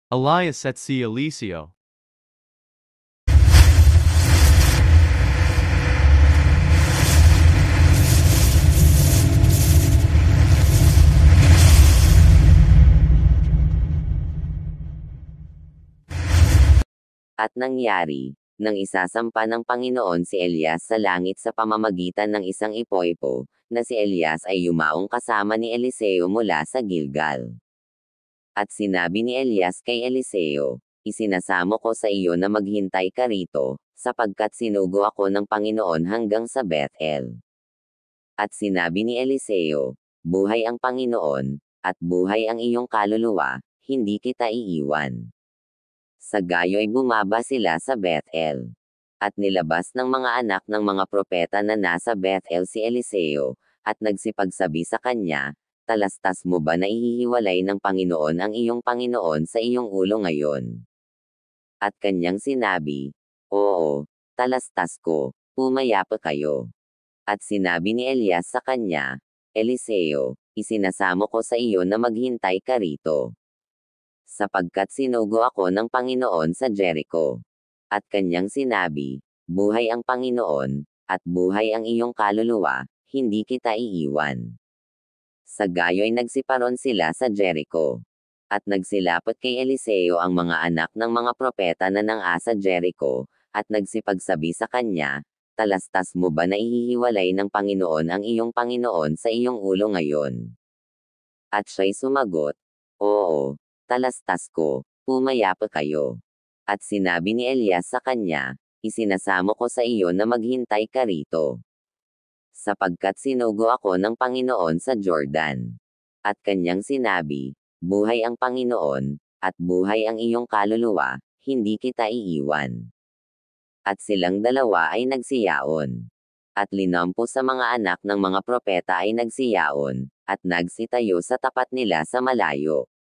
Elias at si Eliseo. At nangyari, nang isasampa ng Panginoon si Elias sa langit sa pamamagitan ng isang ipoipo, na si Elias ay yumaong kasama ni Eliseo mula sa Gilgal. At sinabi ni Elias kay Eliseo, isinasamo ko sa iyo na maghintay ka rito, sapagkat sinugo ako ng Panginoon hanggang sa Bethel. At sinabi ni Eliseo, buhay ang Panginoon, at buhay ang iyong kaluluwa, hindi kita iiwan. Sa gayo'y bumaba sila sa Bethel. At nilabas ng mga anak ng mga propeta na nasa Bethel si Eliseo, at nagsipagsabi sa kanya, talastas mo ba na ihihiwalay ng Panginoon ang iyong Panginoon sa iyong ulo ngayon? At kanyang sinabi, oo, talastas ko, pumayapa kayo. At sinabi ni Elias sa kanya, Eliseo, isinasamo ko sa iyo na maghintay ka rito. Sapagkat sinugo ako ng Panginoon sa Jericho. At kanyang sinabi, buhay ang Panginoon, at buhay ang iyong kaluluwa, hindi kita iiwan. Sa gayo'y nagsiparon sila sa Jericho. At nagsilapot kay Eliseo ang mga anak ng mga propeta na nang-asa Jericho, at nagsipagsabi sa kanya, talastas mo ba na ihihiwalay ng Panginoon ang iyong Panginoon sa iyong ulo ngayon? At siya'y sumagot, oo, talastas ko, pumayapa kayo. At sinabi ni Elias sa kanya, isinasamo ko sa iyo na maghintay ka rito. Sapagkat sinugo ako ng Panginoon sa Jordan. At kanyang sinabi, buhay ang Panginoon, at buhay ang iyong kaluluwa, hindi kita iiwan. At silang dalawa ay nagsiyaon. At linampo sa mga anak ng mga propeta ay nagsiyaon, at nagsitayo sa tapat nila sa malayo.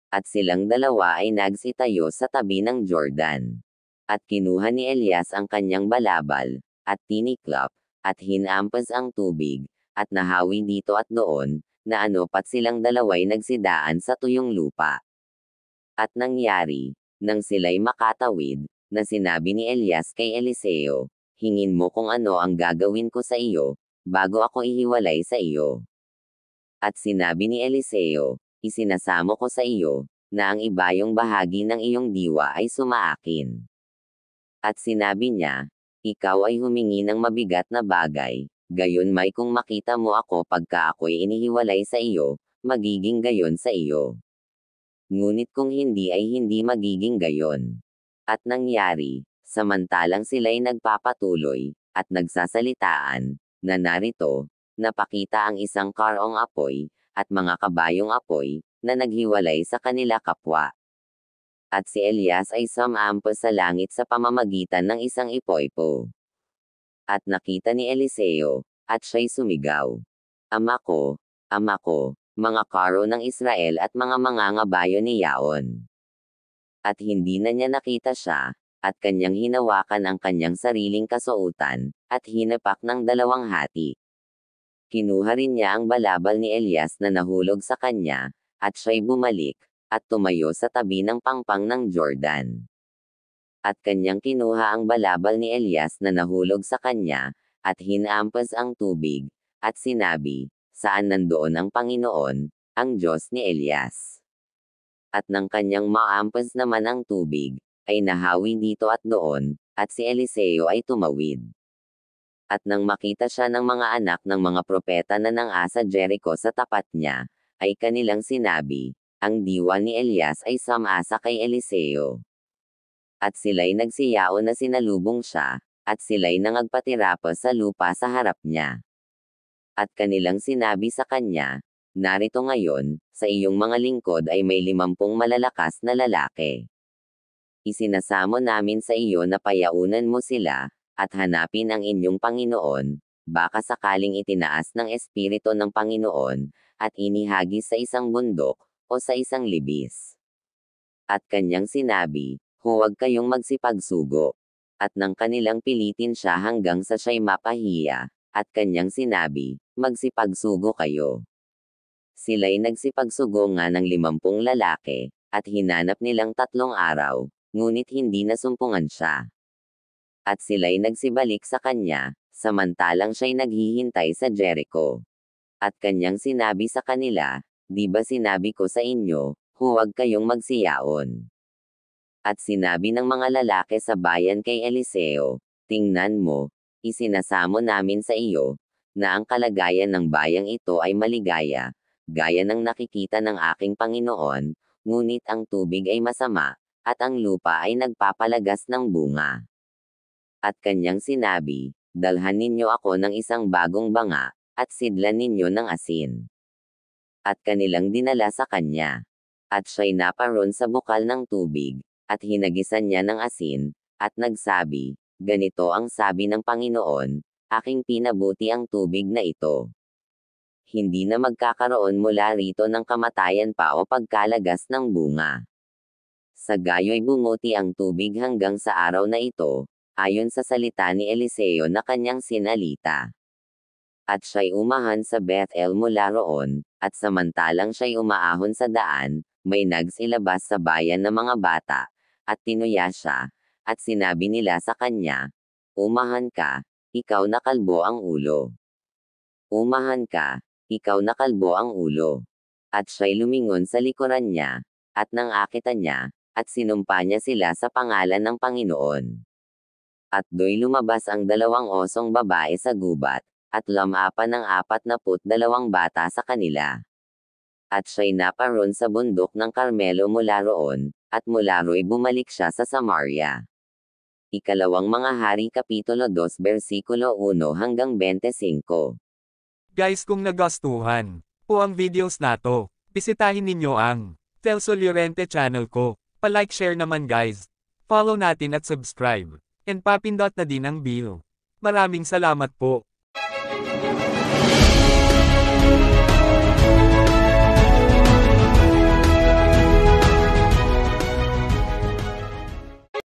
At silang dalawa ay nagsitayo sa tabi ng Jordan. At kinuha ni Elias ang kanyang balabal, at tiniklap, at hinampas ang tubig, at nahawi dito at doon, na pat silang dalaway nagsidaan sa tuyong lupa. At nangyari, nang sila'y makatawid, na sinabi ni Elias kay Eliseo, hingin mo kung ano ang gagawin ko sa iyo, bago ako ihiwalay sa iyo. At sinabi ni Eliseo, isinasamo ko sa iyo, na ang ibayong bahagi ng iyong diwa ay sumaakin. At sinabi niya, ikaw ay humingi ng mabigat na bagay, gayon may kung makita mo ako pagka ako'y inihiwalay sa iyo, magiging gayon sa iyo. Ngunit kung hindi ay hindi magiging gayon. At nangyari, samantalang sila'y nagpapatuloy, at nagsasalitaan, na narito, napakita ang isang karong apoy, at mga kabayong apoy, na naghiwalay sa kanila kapwa. At si Elias ay sumampas sa langit sa pamamagitan ng isang ipoipo. At nakita ni Eliseo, at siya'y sumigaw. Ama ko, mga karo ng Israel at mga mangangabayo ni Yaon. At hindi na niya nakita siya, at kanyang hinawakan ang kanyang sariling kasuotan, at hinapak ng dalawang hati. Kinuha rin niya ang balabal ni Elias na nahulog sa kanya, at siya'y bumalik, at tumayo sa tabi ng pangpang ng Jordan. At kanyang kinuha ang balabal ni Elias na nahulog sa kanya, at hinampas ang tubig, at sinabi, saan nandoon ang Panginoon, ang Diyos ni Elias? At nang kanyang maampas naman ang tubig, ay nahawi dito at doon, at si Eliseo ay tumawid. At nang makita siya ng mga anak ng mga propeta na nang-asa Jericho sa tapat niya, ay kanilang sinabi, ang diwa ni Elias ay sumasa kay Eliseo. At sila'y nagsiyao na sinalubong siya, at sila'y nangagpatira pa sa lupa sa harap niya. At kanilang sinabi sa kanya, narito ngayon, sa iyong mga lingkod ay may 50 malalakas na lalaki. Isinasamo namin sa iyo na payaunan mo sila, at hanapin ang inyong Panginoon, baka sakaling itinaas ng Espiritu ng Panginoon, at inihagis sa isang bundok, o sa isang libis. At kanyang sinabi, huwag kayong magsipagsugo. At nang kanilang pilitin siya hanggang sa siya'y mapahiya, at kanyang sinabi, magsipagsugo kayo. Sila'y nagsipagsugo nga ng 50 lalaki, at hinanap nilang 3 araw, ngunit hindi nasumpungan siya. At sila'y nagsibalik sa kanya, samantalang siya'y naghihintay sa Jericho. At kanyang sinabi sa kanila, "Di ba sinabi ko sa inyo, huwag kayong magsiyaon?" At sinabi ng mga lalaki sa bayan kay Eliseo, "Tingnan mo, isinasamo namin sa iyo, na ang kalagayan ng bayang ito ay maligaya, gaya ng nakikita ng aking Panginoon, ngunit ang tubig ay masama, at ang lupa ay nagpapalagas ng bunga." At kanyang sinabi, "Dalhan ninyo ako ng isang bagong banga, at sidlan ninyo ng asin." At kanilang dinala sa kanya. At siya'y naparoon sa bukal ng tubig, at hinagisan niya ng asin, at nagsabi, "Ganito ang sabi ng Panginoon, aking pinabuti ang tubig na ito. Hindi na magkakaroon mula rito ng kamatayan pa o pagkalagas ng bunga. Sa gayo'y bumuti ang tubig hanggang sa araw na ito, ayon sa salita ni Eliseo na kanyang sinalita." At siya'y umahan sa Bethel mula roon, at samantalang siya'y umaahon sa daan, may nagsilabas sa bayan ng mga bata, at tinuya siya, at sinabi nila sa kanya, "Umahan ka, ikaw na kalbo ang ulo. Umahan ka, ikaw na kalbo ang ulo." At siya'y lumingon sa likuran niya, at nang akita niya, at sinumpa niya sila sa pangalan ng Panginoon. At do'y lumabas ang 2 osong babae sa gubat, at lamapan ng 42 bata sa kanila. At siya'y naparoon sa bundok ng Carmelo mula roon, at mula ro'y bumalik siya sa Samaria. Ikalawang Mga Hari Kapitulo 2 versikulo 1 hanggang 25. Guys, kung nagustuhan po ang videos nato, bisitahin ninyo ang Telso Llorente channel ko. Pa-like share naman guys. Follow natin at subscribe. And papindot na din ang bell. Maraming salamat po.